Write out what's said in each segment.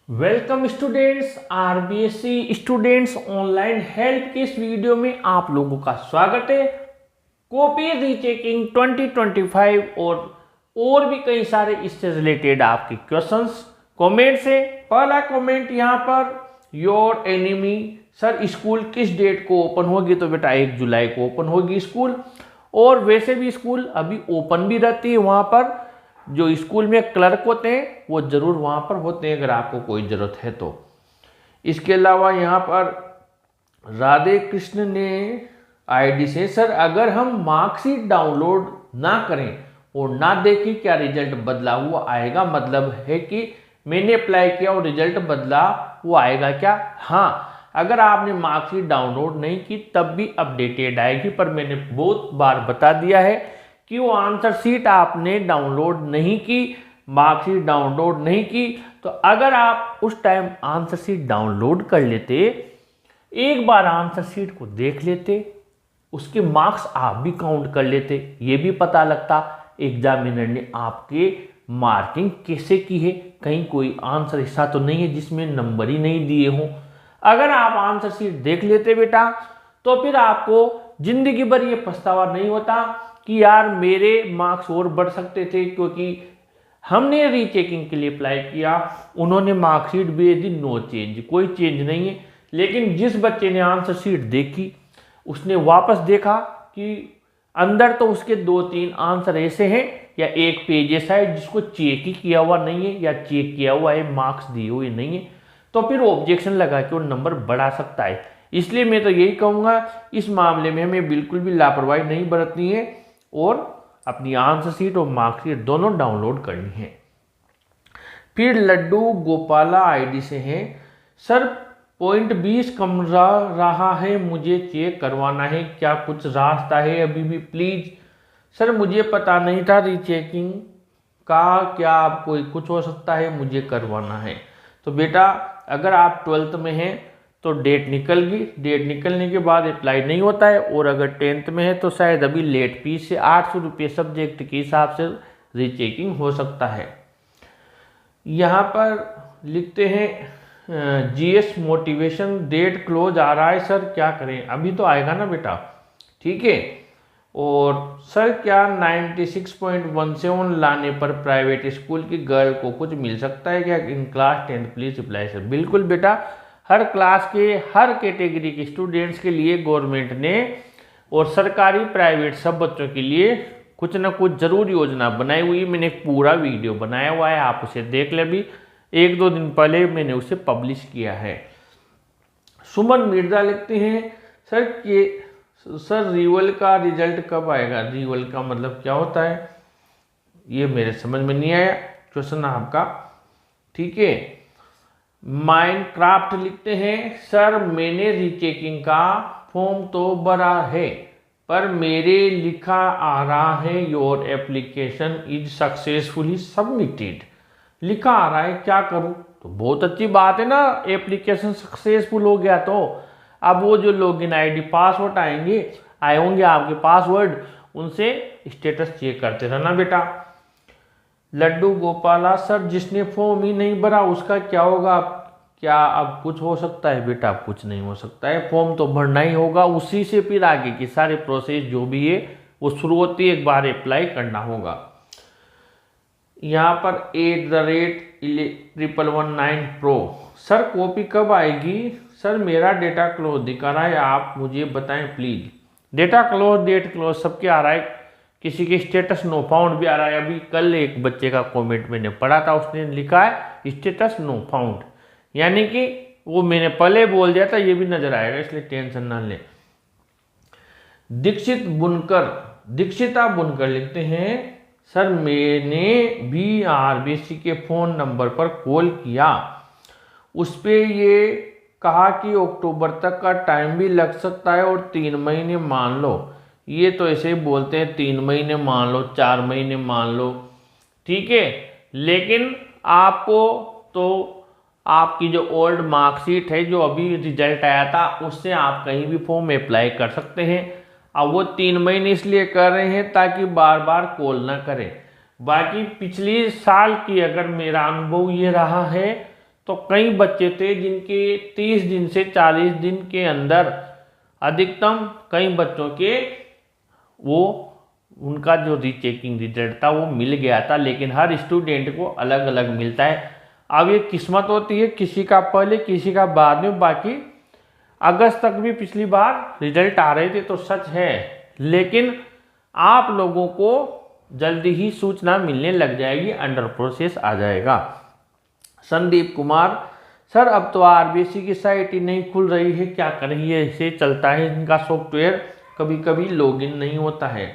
Welcome students, RBSC students online help के इस video में आप लोगों का स्वागत है। कॉपी रीचेकिंग 2025 और भी कई सारे इससे रिलेटेड आपके क्वेश्चंस कमेंट से। पहला कमेंट यहाँ पर, योर एनिमी सर स्कूल किस डेट को ओपन होगी? तो बेटा 1 जुलाई को ओपन होगी स्कूल। और वैसे भी स्कूल अभी ओपन भी रहती है, वहाँ पर जो स्कूल में क्लर्क होते हैं वो जरूर वहाँ पर होते हैं अगर आपको कोई ज़रूरत है तो। इसके अलावा यहाँ पर राधे कृष्ण ने आईडी से, सर अगर हम मार्कशीट डाउनलोड ना करें और ना देखें क्या रिजल्ट बदला हुआ आएगा? मतलब है कि मैंने अप्लाई किया और रिजल्ट बदला हुआ आएगा क्या? हाँ, अगर आपने मार्कशीट डाउनलोड नहीं की तब भी अपडेटेड आएगी, पर मैंने बहुत बार बता दिया है कि वो आंसर शीट आपने डाउनलोड नहीं की, मार्कशीट डाउनलोड नहीं की। तो अगर आप उस टाइम आंसर शीट डाउनलोड कर लेते, एक बार आंसर शीट को देख लेते, उसके मार्क्स आप भी काउंट कर लेते, ये भी पता लगता एग्जामिनर ने आपके मार्किंग कैसे की है, कहीं कोई आंसर ऐसा तो नहीं है जिसमें नंबर ही नहीं दिए हों। अगर आप आंसर शीट देख लेते बेटा, तो फिर आपको जिंदगी भर ये पछतावा नहीं होता कि यार मेरे मार्क्स और बढ़ सकते थे, क्योंकि हमने रीचेकिंग के लिए अप्लाई किया, उन्होंने मार्कशीट भेज दी, नो चेंज, कोई चेंज नहीं है। लेकिन जिस बच्चे ने आंसर शीट देखी, उसने वापस देखा कि अंदर तो उसके 2-3 आंसर ऐसे हैं या एक पेज ऐसा है जिसको चेक ही किया हुआ नहीं है या चेक किया हुआ है, मार्क्स दिए हुए नहीं है, तो फिर वो ऑब्जेक्शन लगा के वो नंबर बढ़ा सकता है। इसलिए मैं तो यही कहूँगा, इस मामले में हमें बिल्कुल भी लापरवाही नहीं बरतनी है और अपनी आंसर शीट और मार्कशीट दोनों डाउनलोड करनी है। फिर लड्डू गोपाला आईडी से हैं, सर पॉइंट 20 कम रहा है, मुझे चेक करवाना है, क्या कुछ रास्ता है अभी भी प्लीज? सर मुझे पता नहीं था रीचेकिंग का, क्या कोई कुछ हो सकता है, मुझे करवाना है। तो बेटा अगर आप 12th में हैं तो डेट निकल गई, डेट निकलने के बाद अप्लाई नहीं होता है, और अगर 10th में है तो शायद अभी लेट फीस से 800 रुपये सब्जेक्ट के हिसाब से रीचेकिंग हो सकता है। यहाँ पर लिखते हैं जीएस मोटिवेशन डेट क्लोज आ रहा है, सर क्या करें? अभी तो आएगा ना बेटा, ठीक है। और सर क्या 96.17 लाने पर प्राइवेट स्कूल की गर्ल को कुछ मिल सकता है क्या in class 10th? Please reply sir. बिल्कुल बेटा, हर क्लास के हर कैटेगरी के स्टूडेंट्स के लिए गवर्नमेंट ने और सरकारी प्राइवेट सब बच्चों के लिए कुछ ना कुछ जरूर योजना बनाई हुई है। मैंने एक पूरा वीडियो बनाया हुआ है, आप उसे देख ले, भी 1-2 दिन पहले मैंने उसे पब्लिश किया है। सुमन मिर्जा लिखते हैं, सर रिवल का रिजल्ट कब आएगा? रिवल का मतलब क्या होता है, ये मेरे समझ में नहीं आया क्वेश्चन आपका, ठीक है। माइनक्राफ्ट लिखते हैं, सर मैंने रीचेकिंग का फॉर्म तो भरा है, पर मेरे लिखा आ रहा है your application is successfully submitted, लिखा आ रहा है, क्या करूं? तो बहुत अच्छी बात है ना, एप्लीकेशन सक्सेसफुल हो गया तो अब वो जो लॉगिन आईडी पासवर्ड आए होंगे आपके पासवर्ड, उनसे स्टेटस चेक करते रहना बेटा। लड्डू गोपाला, सर जिसने फॉर्म ही नहीं भरा उसका क्या होगा? क्या अब कुछ हो सकता है? बेटा कुछ नहीं हो सकता है, फॉर्म तो भरना ही होगा, उसी से फिर आगे की सारे प्रोसेस जो भी है वो शुरू होती है, एक बार अप्लाई करना होगा। यहाँ पर @119 प्रो, सर कॉपी कब आएगी? सर मेरा डेटा क्लोज दिखा रहा है, आप मुझे बताएं please. Data close, date close सबके आ रहा है, किसी के स्टेटस नो फाउंड भी आ रहा है। अभी कल एक बच्चे का कमेंट मैंने पढ़ा था, उसने लिखा है स्टेटस नो फाउंड, यानी कि वो मैंने पहले बोल दिया था, ये भी नजर आएगा, इसलिए टेंशन ना लें। दीक्षिता बुनकर लिखते हैं, सर मैंने भी आरबीएससी के फ़ोन नंबर पर कॉल किया, उस पर ये कहा कि अक्टूबर तक का टाइम भी लग सकता है और 3 महीने मान लो, ये तो ऐसे ही बोलते हैं 3 महीने मान लो, 4 महीने मान लो, ठीक है। लेकिन आपको तो आपकी जो ओल्ड मार्कशीट है, जो अभी रिजल्ट आया था, उससे आप कहीं भी फॉर्म अप्लाई कर सकते हैं। अब वो 3 महीने इसलिए कर रहे हैं ताकि बार बार कॉल ना करें। बाकी पिछली साल की अगर मेरा अनुभव ये रहा है तो कई बच्चे थे जिनके 30 दिन से 40 दिन के अंदर अधिकतम कई बच्चों के वो उनका जो रीचेकिंग रिजल्ट था वो मिल गया था, लेकिन हर स्टूडेंट को अलग अलग मिलता है। अब ये किस्मत होती है, किसी का पहले किसी का बाद में। बाकी अगस्त तक भी पिछली बार रिजल्ट आ रहे थे तो सच है, लेकिन आप लोगों को जल्दी ही सूचना मिलने लग जाएगी, अंडर प्रोसेस आ जाएगा। संदीप कुमार, सर अब तो आरबीएसई की साइट ही नहीं खुल रही है, क्या करें? ये ऐसे चलता है इनका सॉफ्टवेयर, कभी कभी लॉगिन नहीं होता है।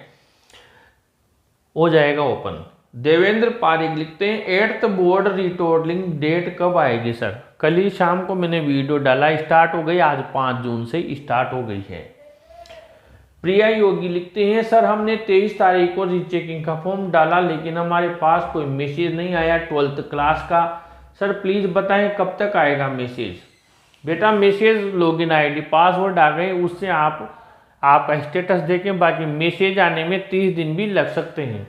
हो जाएगा ओपन। देवेंद्र पारिक लिखते हैं 8th बोर्ड रिटोटलिंग डेट कब आएगी सर? कल ही शाम को मैंने वीडियो डाला, स्टार्ट हो गई, आज 5 जून से स्टार्ट हो गई है। प्रिया योगी लिखते हैं सर हमने 23 तारीख को रीचेकिंग का फॉर्म डाला, लेकिन हमारे पास कोई मैसेज नहीं आया 12th क्लास का। सर प्लीज़ बताएं कब तक आएगा मैसेज? बेटा मैसेज लॉगिन आईडी पासवर्ड आ गए, उससे आपका स्टेटस देखें। बाकी मैसेज आने में 30 दिन भी लग सकते हैं।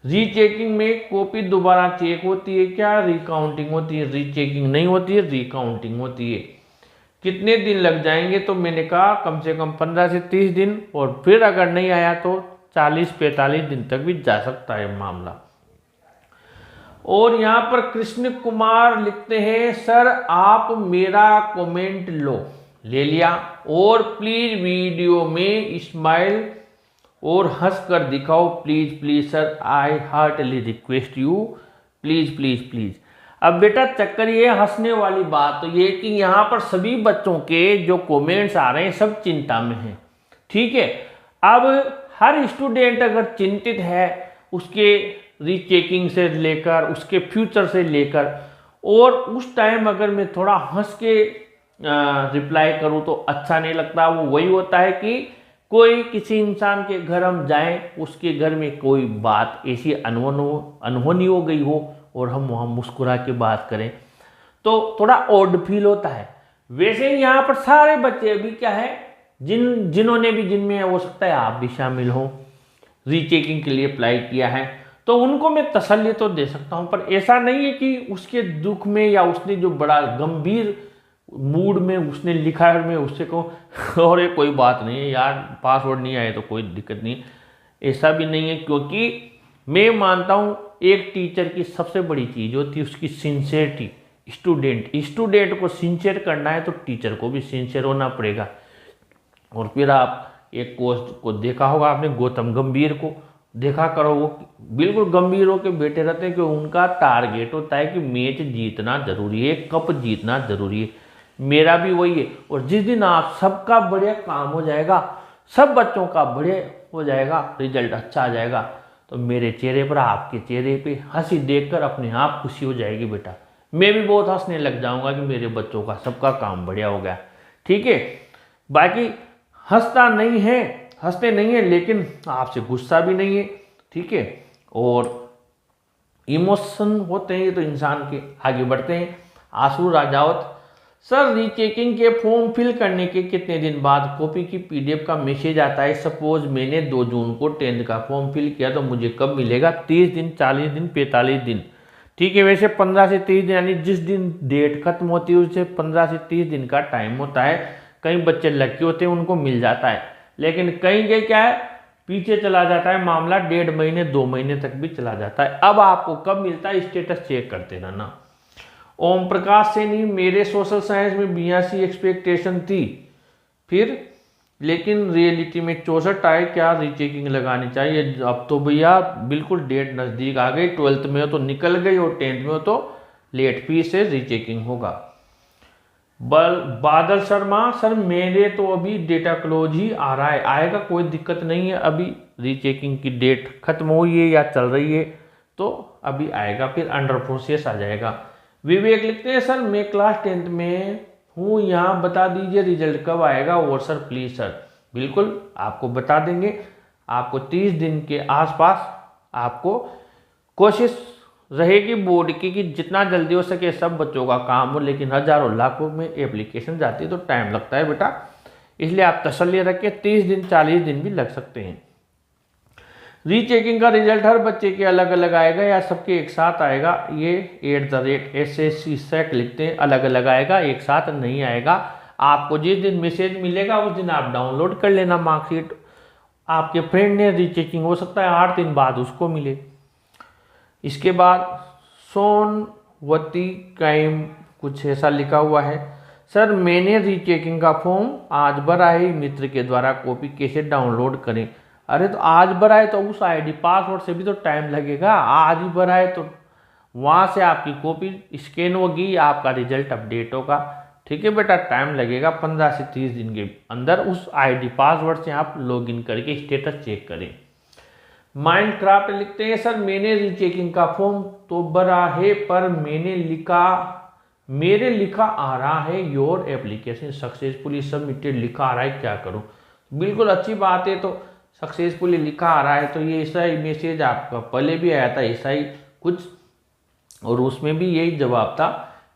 रीचेकिंग में कॉपी दोबारा चेक होती है क्या? रिकाउंटिंग होती है? रीचेकिंग नहीं होती है, रिकाउंटिंग होती है। कितने दिन लग जाएंगे? तो मैंने कहा कम से कम 15 से 30 दिन, और फिर अगर नहीं आया तो 40-45 दिन तक भी जा सकता है मामला। और यहाँ पर कृष्ण कुमार लिखते हैं सर आप मेरा कमेंट ले लिया, और प्लीज वीडियो में स्माइल और हंस कर दिखाओ please please sir, I heartly request you, please please please. अब बेटा चक्कर ये हंसने वाली बात तो ये कि यहाँ पर सभी बच्चों के जो कमेंट्स आ रहे हैं सब चिंता में हैं, ठीक है। अब हर स्टूडेंट अगर चिंतित है उसके रीचेकिंग से लेकर उसके फ्यूचर से लेकर, और उस टाइम अगर मैं थोड़ा हंस के रिप्लाई करूँ तो अच्छा नहीं लगता। वो वही होता है कि कोई किसी इंसान के घर हम जाएं, उसके घर में कोई बात ऐसी अनहोनी हो गई हो और हम वहाँ मुस्कुरा के बात करें तो थोड़ा ऑड फील होता है। वैसे ही यहाँ पर सारे बच्चे अभी क्या है, जिन्होंने भी, जिनमें हो सकता है आप भी शामिल हो, रीचेकिंग के लिए अप्लाई किया है, तो उनको मैं तसल्ली तो दे सकता हूँ। पर ऐसा नहीं है कि उसके दुख में या उसने जो बड़ा गंभीर मूड में उसने लिखा है मैं उससे कहूँ और ये कोई बात नहीं है यार, पासवर्ड नहीं आए तो कोई दिक्कत नहीं, ऐसा भी नहीं है। क्योंकि मैं मानता हूँ एक टीचर की सबसे बड़ी चीज़ होती है उसकी सिंसियरिटी। स्टूडेंट को सिंसियर करना है तो टीचर को भी सिंसियर होना पड़ेगा। और फिर आप एक कोच को देखा होगा आपने, गौतम गंभीर को देखा करो, वो बिल्कुल गंभीर होकर बैठे रहते हैं कि उनका टारगेट होता है कि मैच जीतना जरूरी है, कप जीतना जरूरी है। मेरा भी वही है। और जिस दिन आप सबका बढ़िया काम हो जाएगा, सब बच्चों का बढ़िया हो जाएगा, रिजल्ट अच्छा आ जाएगा, तो मेरे चेहरे पर, आपके चेहरे पे हंसी देखकर अपने आप खुशी हो जाएगी बेटा। मैं भी बहुत हंसने लग जाऊंगा कि मेरे बच्चों का सबका काम बढ़िया हो गया, ठीक है। बाकी हंसते नहीं है लेकिन आपसे गुस्सा भी नहीं है, ठीक है। और इमोशन होते हैं तो इंसान के आगे बढ़ते हैं। आंसू राजावत, सर रीचेकिंग के फॉर्म फिल करने के कितने दिन बाद कॉपी की पीडीएफ का मैसेज आता है? सपोज मैंने 2 जून को 10th का फॉर्म फिल किया तो मुझे कब मिलेगा? 30 दिन, 40 दिन, 45 दिन, ठीक है। वैसे 15 से 30 दिन, यानी जिस दिन डेट खत्म होती है उससे 15 से 30 दिन का टाइम होता है। कई बच्चे लकी होते हैं उनको मिल जाता है, लेकिन कई के क्या है पीछे चला जाता है मामला, 1.5 महीने 2 महीने तक भी चला जाता है। अब आपको कब मिलता है स्टेटस चेक करते रहना। ओम प्रकाश सैनी, मेरे सोशल साइंस में 82 एक्सपेक्टेशन थी फिर, लेकिन रियलिटी में 64 आए, क्या रीचेकिंग लगानी चाहिए? अब तो भैया बिल्कुल डेट नज़दीक आ गई, 12th में हो तो निकल गई और 10th में हो तो लेट फीस से रीचेकिंग होगा। बादल शर्मा, सर मेरे तो अभी डेटा क्लोज ही आ रहा है, आएगा, कोई दिक्कत नहीं है। अभी रीचेकिंग की डेट खत्म हुई है या चल रही है तो अभी आएगा, फिर अंडर प्रोसेस आ जाएगा। विवेक लिखते हैं सर मैं क्लास 10th में हूँ, यहाँ बता दीजिए रिजल्ट कब आएगा? और सर प्लीज़ सर, बिल्कुल आपको बता देंगे। आपको 30 दिन के आसपास आपको कोशिश रहेगी बोर्ड की कि जितना जल्दी हो सके सब बच्चों का काम हो, लेकिन हज़ारों लाखों में एप्लीकेशन जाती है तो टाइम लगता है बेटा, इसलिए आप तसल्ली रखिए, 30 दिन 40 दिन भी लग सकते हैं। रीचेकिंग का रिजल्ट हर बच्चे के अलग अलग आएगा या सबके एक साथ आएगा, ये @SSC SEC लिखते हैं, अलग अलग आएगा, एक साथ नहीं आएगा। आपको जिस दिन मैसेज मिलेगा उस दिन आप डाउनलोड कर लेना मार्कशीट। आपके फ्रेंड ने रीचेकिंग हो सकता है 8 दिन बाद उसको मिले। इसके बाद सोनवती काइम कुछ ऐसा लिखा हुआ है, सर मैंने रीचेकिंग का फॉर्म आज भरा है, मित्र के द्वारा कॉपी कैसे डाउनलोड करें। अरे तो आज भरा है तो उस आईडी पासवर्ड से भी तो टाइम लगेगा, आज ही भरा है तो वहाँ से आपकी कॉपी स्कैन होगी, आपका रिजल्ट अपडेट होगा। ठीक है बेटा, टाइम लगेगा 15 से 30 दिन के अंदर उस आईडी पासवर्ड से आप लॉगिन करके स्टेटस चेक करें। माइनक्राफ्ट लिखते हैं, सर मैंने रीचेकिंग का फॉर्म तो भरा है पर मेरे लिखा आ रहा है योर एप्लीकेशन सक्सेसफुली सबमिटेड लिखा आ रहा है, क्या करूं। बिल्कुल अच्छी बात है, तो सक्सेसफुली लिखा आ रहा है तो ये ऐसा ही मैसेज आपका पहले भी आया था ऐसा ही कुछ, और उसमें भी यही जवाब था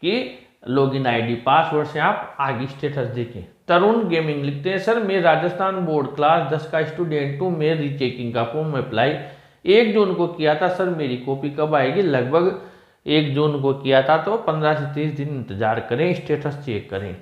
कि लॉगिन आईडी पासवर्ड से आप आगे स्टेटस देखें। तरुण गेमिंग लिखते हैं, सर मैं राजस्थान बोर्ड क्लास 10 का स्टूडेंट हूँ, मैं रीचेकिंग का फॉर्म अप्लाई 1 जून को किया था, सर मेरी कॉपी कब आएगी। लगभग 1 जून को किया था, तो 15 से 30 दिन इंतजार करें, स्टेटस चेक करें।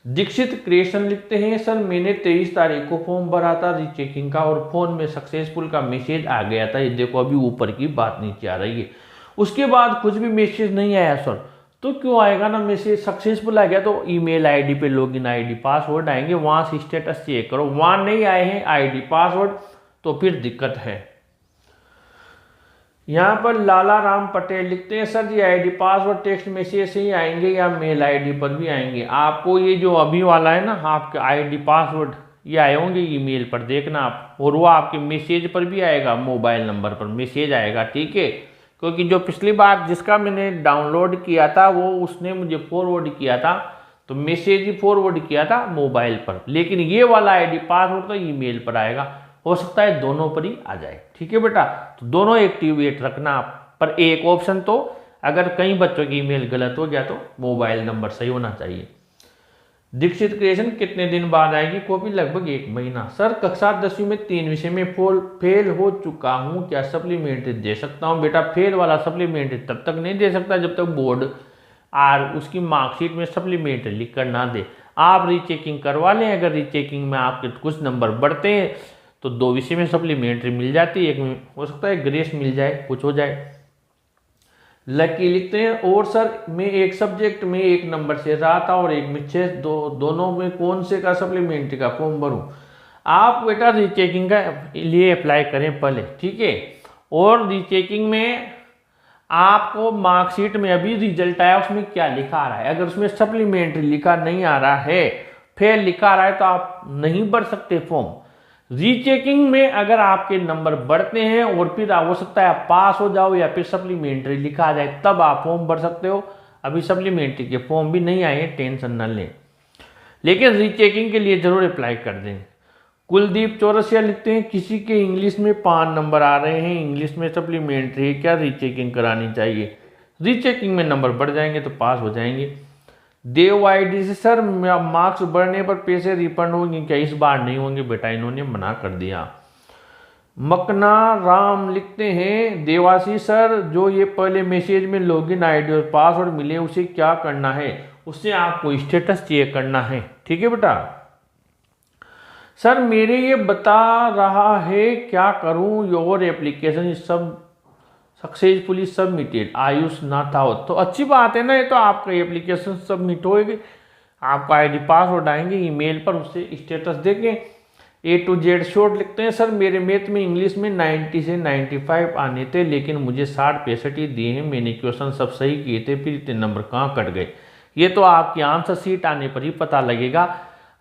दीक्षित क्रिएशन लिखते हैं, सर मैंने 23 तारीख को फॉर्म भरा था रीचेकिंग का और फोन में सक्सेसफुल का मैसेज आ गया था। ये देखो अभी ऊपर की बात नीचे आ रही है, उसके बाद कुछ भी मैसेज नहीं आया सर। तो क्यों आएगा ना मैसेज, सक्सेसफुल आ गया तो ईमेल आईडी पे लॉगिन आईडी पासवर्ड आएंगे, वहां से स्टेटस चेक करो। वहां नहीं आए हैं आईडी पासवर्ड तो फिर दिक्कत है। यहाँ पर लाला राम पटेल लिखते हैं, सर जी आईडी पासवर्ड टेक्स्ट मैसेज से ही आएंगे या मेल आईडी पर भी आएंगे। आपको ये जो अभी वाला है ना आपके आईडी पासवर्ड ये आए होंगे ईमेल पर, देखना आप, और वो आपके मैसेज पर भी आएगा, मोबाइल नंबर पर मैसेज आएगा। ठीक है, क्योंकि जो पिछली बार जिसका मैंने डाउनलोड किया था वो उसने मुझे फॉरवर्ड किया था, तो मैसेज ही फॉरवर्ड किया था मोबाइल पर, लेकिन ये वाला आईडी पासवर्ड तो ईमेल पर आएगा। हो सकता है दोनों पर ही आ जाए। ठीक है बेटा, तो दोनों एक्टिवेट रखना आप, पर एक ऑप्शन तो अगर कई बच्चों की ईमेल गलत हो गया तो मोबाइल नंबर सही होना चाहिए। दीक्षित क्रिएशन कितने दिन बाद आएगी कॉपी। लगभग 1 महीना। सर कक्षा 10वीं में 3 विषय में फेल हो चुका हूँ, क्या सप्लीमेंट्री दे सकता हूँ। बेटा फेल वाला सप्लीमेंट्री तब तक नहीं दे सकता जब तक बोर्ड उसकी मार्कशीट में सप्लीमेंट्री लिख कर ना दे। आप रीचेकिंग करवा लें, अगर रीचेकिंग में आपके कुछ नंबर बढ़ते हैं तो 2 विषय में सप्लीमेंट्री मिल जाती है, एक में हो सकता है ग्रेस मिल जाए, कुछ हो जाए। लकी लिखते हैं, और सर मैं एक सब्जेक्ट में 1 नंबर से रहा था और एक में 6, दोनों में कौन से का सप्लीमेंट्री का फॉर्म भरूं। आप बेटा रीचेकिंग का लिए अप्लाई करें पहले, ठीक है। और रीचेकिंग में आपको मार्कशीट में अभी रिजल्ट आया उसमें क्या लिखा आ रहा है, अगर उसमें सप्लीमेंट्री लिखा नहीं आ रहा है, फेल लिखा आ रहा है तो आप नहीं भर सकते फॉर्म। रीचेकिंग में अगर आपके नंबर बढ़ते हैं और फिर हो सकता है आप पास हो जाओ या फिर सप्लीमेंट्री लिखा आ जाए, तब आप फॉर्म भर सकते हो। अभी सप्लीमेंट्री के फॉर्म भी नहीं आए हैं, टेंशन न लें, लेकिन रीचेकिंग के लिए जरूर अप्लाई कर दें। कुलदीप चौरसिया लिखते हैं, किसी के इंग्लिश में 5 नंबर आ रहे हैं, इंग्लिश में सप्लीमेंट्री, क्या रीचेकिंग करानी चाहिए। रीचेकिंग में नंबर बढ़ जाएंगे तो पास हो जाएंगे। देव आईडी से, सर मार्क्स बढ़ने पर पैसे रिफंड होंगे क्या। इस बार नहीं होंगे बेटा, इन्होंने मना कर दिया। मकना राम लिखते हैं, देवासी सर जो ये पहले मैसेज में लॉगिन आईडी और पासवर्ड मिले उसे क्या करना है। उससे आपको स्टेटस चेक करना है, ठीक है बेटा। सर मेरे ये बता रहा है क्या करूं, योर एप्लीकेशन सब सक्सेसफुली सबमिटेड, आयुष नाथावत। तो अच्छी बात है ना, ये तो आपका एप्लीकेशन सबमिट होएगी, आपका आईडी पासवर्ड आएंगे ईमेल पर, उससे स्टेटस देखें। A to Z शॉर्ट लिखते हैं, सर मेरे मैथ में इंग्लिश में 90 से 95 आने थे, लेकिन मुझे 60-65 ही दिए हैं, मैंने क्वेश्चन सब सही किए थे, फिर इतने नंबर कहाँ कट गए। ये तो आपकी आंसर शीट आने पर ही पता लगेगा।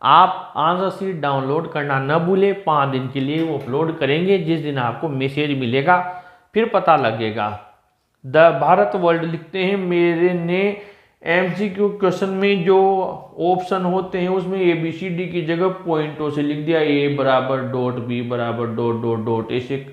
आप आंसर शीट डाउनलोड करना न भूलें, 5 दिन के लिए वो अपलोड करेंगे, जिस दिन आपको मैसेज मिलेगा फिर पता लगेगा। द भारत वर्ल्ड लिखते हैं, मेरे ने MCQ क्वेश्चन में जो ऑप्शन होते हैं उसमें ABCD की जगह पॉइंटों से लिख दिया, A बराबर डॉट B बराबर डॉट डॉट डॉट ऐसे,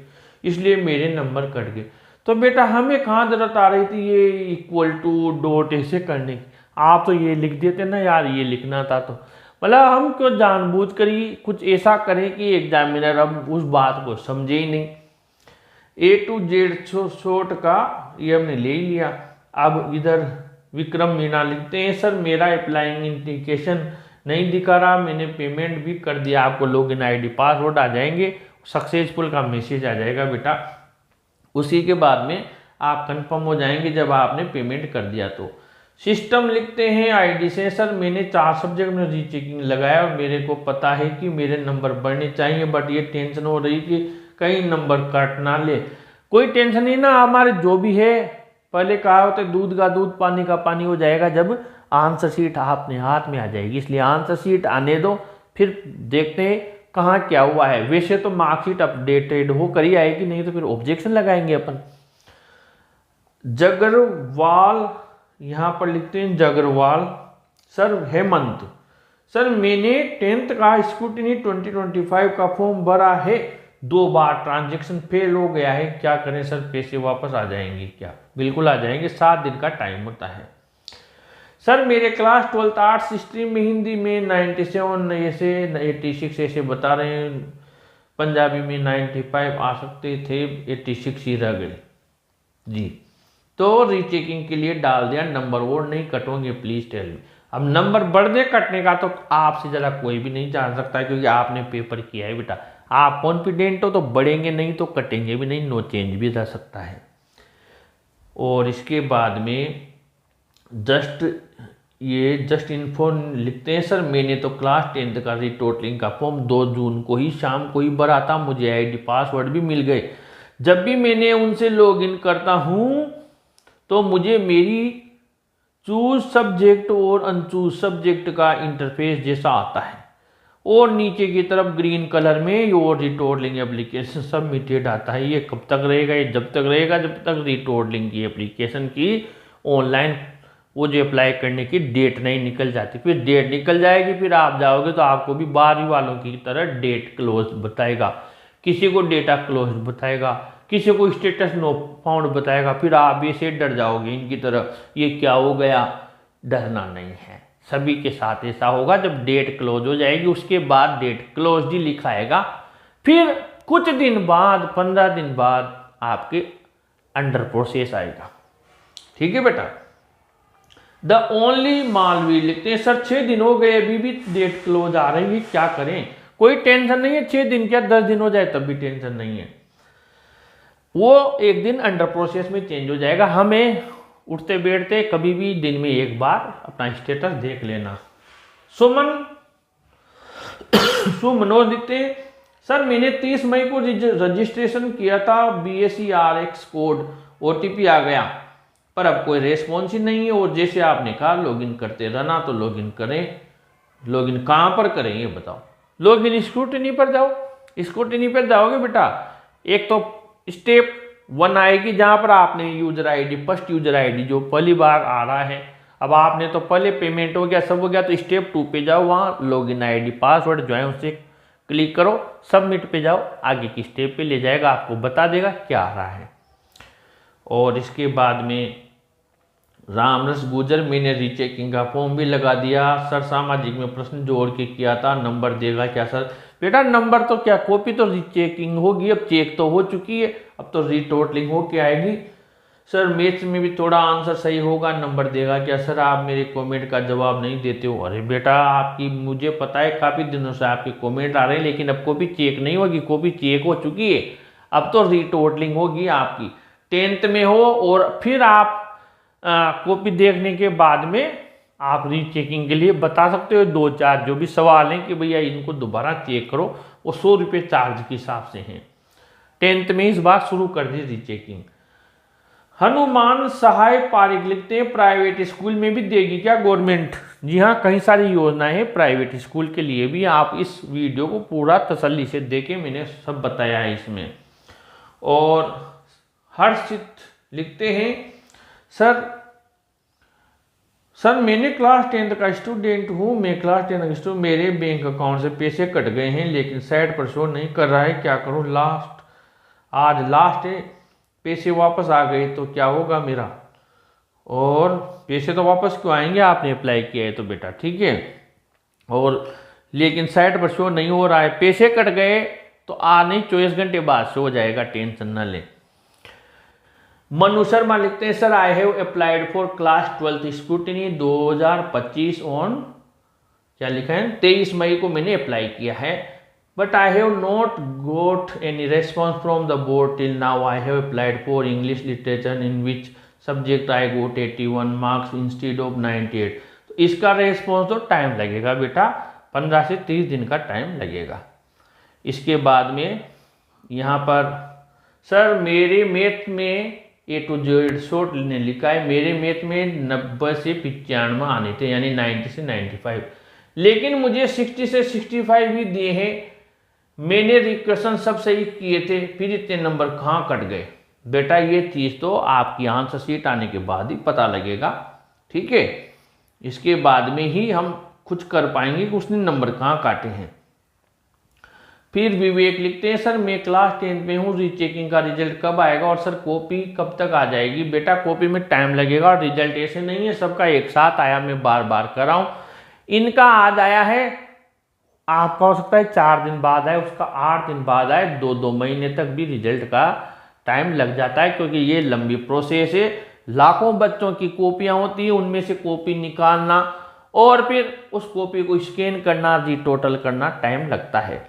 इसलिए मेरे नंबर कट गए। तो बेटा हमें कहाँ जरूरत आ रही थी ये इक्वल टू डॉट ऐसे करने की, आप तो ये लिख देते ना यार, ये लिखना था। तो मतलब हम क्यों जानबूझ कर ही कुछ ऐसा करें कि एग्जामिनर अब उस बात को समझे ही नहीं। A to Z शॉर्ट का ये हमने ले ही लिया। अब इधर विक्रम मीना लिखते हैं, सर मेरा अप्लाइंग इंडिकेशन नहीं दिखा रहा, मैंने पेमेंट भी कर दिया, आपको लॉगिन आईडी पासवर्ड आ जाएंगे, सक्सेसफुल का मैसेज आ जाएगा बेटा। उसी के बाद में आप कंफर्म हो जाएंगे जब आपने पेमेंट कर दिया तो। सिस्टम लिखते हैं आईडी से, सर मैंने 4 सब्जेक्ट में रीचेकिंग लगाया और मेरे को पता है कि मेरे नंबर बढ़ने चाहिए, बट ये टेंशन हो रही कि कहीं नंबर कट ना ले। कोई टेंशन नहीं ना, हमारे जो भी है पहले कहा होता है दूध का दूध पानी का पानी हो जाएगा जब आंसर शीट अपने हाथ में आ जाएगी। इसलिए आंसर शीट आने दो, फिर देखते हैं कहाँ क्या हुआ है। वैसे तो मार्कशीट अपडेटेड होकर ही आएगी, नहीं तो फिर ऑब्जेक्शन लगाएंगे अपन। जगरवाल यहाँ पर लिखते हैं जगरवाल, सर हेमंत, सर मैंने 10th का स्क्रूटिनी 2025 का फॉर्म भरा है, 2 बार ट्रांजैक्शन फेल हो गया है, क्या करें सर, पैसे वापस आ जाएंगे क्या? बिल्कुल आ जाएंगे, 7 दिन का टाइम होता है। सर मेरे क्लास 12th आर्ट्स स्ट्रीम में हिंदी में 97 ऐसे 86 ऐसे बता रहे हैं, पंजाबी में 95 आ सकते थे, 86 ही रह गए जी। तो रीचेकिंग के लिए डाल दिया नंबर, और नहीं कटोगे प्लीज टेल मी। अब नंबर बढ़ने कटने का तो आपसे ज़्यादा कोई भी नहीं जान सकता, क्योंकि आपने पेपर किया है बेटा। आप कॉन्फिडेंट हो तो बढ़ेंगे, नहीं तो कटेंगे भी नहीं, नो चेंज भी रह सकता है। और इसके बाद में जस्ट इन्फो लिखते हैं, सर मैंने तो क्लास 10th का रीटोटलिंग का फॉर्म 2 जून को ही शाम को ही भरा था, मुझे आईडी पासवर्ड भी मिल गए। जब भी मैंने उनसे लॉगिन करता हूँ तो मुझे मेरी चूज सब्जेक्ट और अनचूज सब्जेक्ट का इंटरफेस जैसा आता है, और नीचे की तरफ ग्रीन कलर में योर रिटोटलिंग एप्लीकेशन सबमिटेड आता है। ये कब तक रहेगा? ये जब तक रहेगा जब तक रिटोटलिंग की एप्लीकेशन की ऑनलाइन वो जो अप्लाई करने की डेट नहीं निकल जाती। फिर डेट निकल जाएगी, फिर आप जाओगे तो आपको भी 12वीं वालों की तरह डेट क्लोज बताएगा, किसी को डेटा क्लोज बताएगा, किसी को स्टेटस नो फाउंड बताएगा। फिर आप भी ऐसे डर जाओगे इनकी तरह, ये क्या हो गया। डरना नहीं है, सभी के साथ ऐसा होगा। जब डेट क्लोज हो जाएगी उसके बाद डेट क्लोज ही लिखाएगा, फिर कुछ दिन बाद 15 दिन बाद आपके अंडर प्रोसेस आएगा। ठीक है बेटा। द ओनली मालवी लिखते हैं, सर 6 दिन हो गए अभी भी डेट क्लोज आ रही है, क्या करें? कोई टेंशन नहीं है, 6 दिन क्या 10 दिन हो जाए तब भी टेंशन नहीं है, वो एक दिन अंडर प्रोसेस में चेंज हो जाएगा। हमें उठते बैठते कभी भी दिन में एक बार अपना स्टेटस देख लेना। सुमनोज लिखते हैं, सर मैंने 30 मई को रजिस्ट्रेशन किया था, BSc RX कोड OTP आ गया, पर अब कोई रेस्पॉन्स ही नहीं है। और जैसे आपने कहा लॉगिन करते रहना, तो लॉगिन करें। लॉगिन कहाँ पर करें ये बताओ? लॉगिन स्क्रूटिनी पर जाओ। स्क्रूटिनी पर जाओगे बेटा, एक तो स्टेप 1 आएगी जहाँ पर आपने user ID, first user ID जो पहली बार आ रहा है, अब आपने तो पहले पेमेंट हो गया, सब हो गया, तो स्टेप 2 पे जाओ, वहाँ लॉगिन आईडी पासवर्ड जो है उसे क्लिक करो, सबमिट पे जाओ, आगे की स्टेप पे ले जाएगा, आपको बता देगा क्या आ रहा है। और इसके बाद में रामरस गुजर, मैंने रीचेकिंग का फॉर्म भी लगा दिया, सर सामाजिक में प्रश्न जोड़ के किया था, नंबर देगा क्या सर? बेटा नंबर तो क्या, कॉपी तो रीचेकिंग होगी, अब चेक तो हो चुकी है, अब तो रीटोटलिंग होके आएगी। सर मैथ्स में भी थोड़ा आंसर सही होगा, नंबर देगा क्या सर? आप मेरे कमेंट का जवाब नहीं देते हो। अरे बेटा आपकी, मुझे पता है काफ़ी दिनों से आपके कमेंट आ रहे हैं, लेकिन अब कॉपी चेक नहीं होगी, कॉपी चेक हो चुकी है, अब तो रीटोटलिंग होगी आपकी। 10th में हो और फिर आप कॉपी देखने के बाद में आप रीचेकिंग के लिए बता सकते हो 2-4 जो भी सवाल हैं कि भैया इनको दोबारा चेक करो, वो 100 रुपये चार्ज के हिसाब से हैं। 10th में इस बार शुरू कर दी रीचेकिंग। हनुमान सहाय पारिक लिखते हैं, प्राइवेट स्कूल में भी देगी क्या गवर्नमेंट? जी हाँ, कई सारी योजनाएं हैं प्राइवेट स्कूल के लिए भी, आप इस वीडियो को पूरा तसल्ली से देखें, मैंने सब बताया है इसमें। और हर्षित लिखते हैं, सर मैंने क्लास 10th का स्टूडेंट हूँ, मैं क्लास 10th का स्टूडेंट, मेरे बैंक अकाउंट से पैसे कट गए हैं लेकिन साइट पर शो नहीं कर रहा है, क्या करूँ? आज लास्ट है, पैसे वापस आ गए तो क्या होगा मेरा? और पैसे तो वापस क्यों आएंगे, आपने अप्लाई किया है तो बेटा, ठीक है। और लेकिन साइट पर शो नहीं हो रहा है, पैसे कट गए तो नहीं 24 घंटे बाद शो हो जाएगा, टेंशन न लें। मनु शर्मा लिखते हैं sir I have applied for class 12th scrutiny 2025 on, क्या लिखा है, 23 मई को मैंने अप्लाई किया है, but I have not got any response from the board till now. I have applied for English literature in which subject I got 81 marks instead of 98। तो इसका response तो टाइम लगेगा बेटा, 15 से 30 दिन का टाइम लगेगा। इसके बाद में यहाँ पर सर मेरे मैथ में A to Z शॉर्ट ने लिखा है, मेरे मैथ में 90 से 95 आने थे, यानी 90 से 95, लेकिन मुझे 60 से 65 भी दिए हैं। मैंने रिक्वेशन सब सही किए थे, फिर इतने नंबर कहाँ कट गए? बेटा ये चीज़ तो आपकी आंसर शीट आने के बाद ही पता लगेगा, ठीक है। इसके बाद में ही हम कुछ कर पाएंगे कि उसने नंबर कहाँ काटे हैं। फिर विवेक लिखते हैं सर मैं क्लास 10th में हूँ, रीचेकिंग का रिजल्ट कब आएगा और सर कॉपी कब तक आ जाएगी? बेटा कॉपी में टाइम लगेगा और रिजल्ट ऐसे नहीं है सबका एक साथ आया, मैं बार बार कर रहा हूँ। इनका आज आया है, आपका हो सकता है 4 दिन बाद आए, उसका 8 दिन बाद आए, 2 महीने तक भी रिजल्ट का टाइम लग जाता है, क्योंकि ये लंबी प्रोसेस है। लाखों बच्चों की कॉपियाँ होती हैं, उनमें से कॉपी निकालना और फिर उस कॉपी को स्कैन करना, जी टोटल करना टाइम लगता है।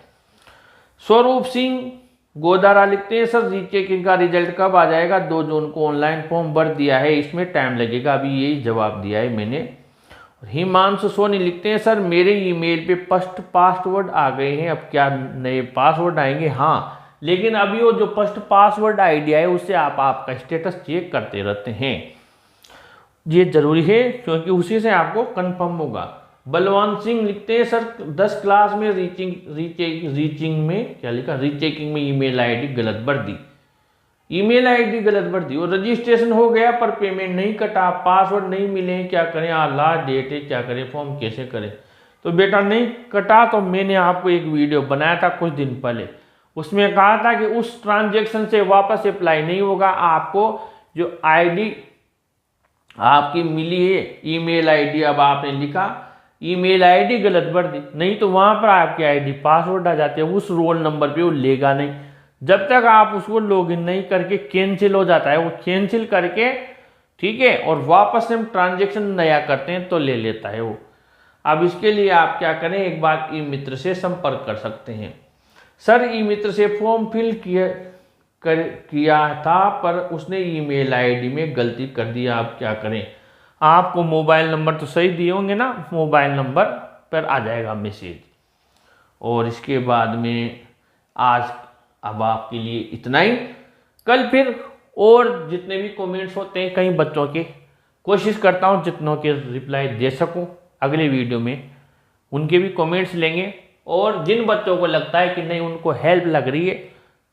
स्वरूप सिंह गोदारा लिखते हैं सर रीचेकिंग का रिजल्ट कब आ जाएगा? 2 जून को ऑनलाइन फॉर्म भर दिया है, इसमें टाइम लगेगा, अभी यही जवाब दिया है मैंने। हिमांशु सोनी लिखते हैं सर मेरे ईमेल पे फर्स्ट पासवर्ड आ गए हैं, अब क्या नए पासवर्ड आएंगे? हाँ, लेकिन अभी वो जो फर्स्ट पासवर्ड आइडिया है उससे आप आपका स्टेटस चेक करते रहते हैं, ये जरूरी है, क्योंकि उसी से आपको कंफर्म होगा। बलवंत सिंह लिखते हैं सर 10 क्लास में रीचिंग में क्या लिखा, रीचेकिंग में ईमेल आईडी गलत भर दी, ईमेल आईडी गलत भर दी और रजिस्ट्रेशन हो गया पर पेमेंट नहीं कटा, पासवर्ड नहीं मिले, क्या करें? लास्ट डेट है, क्या करें? फॉर्म कैसे करें? तो बेटा नहीं कटा तो मैंने आपको एक वीडियो बनाया था कुछ दिन पहले, उसमें कहा था कि उस ट्रांजेक्शन से वापस अप्लाई नहीं होगा, आपको जो आईडी आपकी मिली है ईमेल आईडी, अब आपने लिखा ईमेल आईडी गलत भर दी, नहीं तो वहां पर आपकी आईडी पासवर्ड आ जाते हैं, उस रोल नंबर पे वो लेगा नहीं, जब तक आप उसको लॉगिन नहीं करके कैंसिल हो जाता है, वो कैंसिल करके ठीक है और वापस से हम ट्रांजेक्शन नया करते हैं तो ले लेता है वो। अब इसके लिए आप क्या करें, एक बार ई मित्र से संपर्क कर सकते हैं। सर ई मित्र से फॉर्म फिल किया था पर उसने ईमेल आईडी में गलती कर दी, आप क्या करें? आपको मोबाइल नंबर तो सही दिए होंगे ना, मोबाइल नंबर पर आ जाएगा मैसेज। और इसके बाद में आज अब आपके लिए इतना ही, कल फिर और जितने भी कमेंट्स होते हैं कई बच्चों के, कोशिश करता हूँ जितनों के रिप्लाई दे सकूँ अगले वीडियो में, उनके भी कमेंट्स लेंगे। और जिन बच्चों को लगता है कि नहीं उनको हेल्प लग रही है,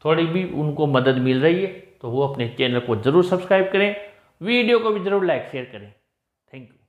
थोड़ी भी उनको मदद मिल रही है, तो वो अपने चैनल को ज़रूर सब्सक्राइब करें, वीडियो को भी ज़रूर लाइक शेयर करें। Thank you.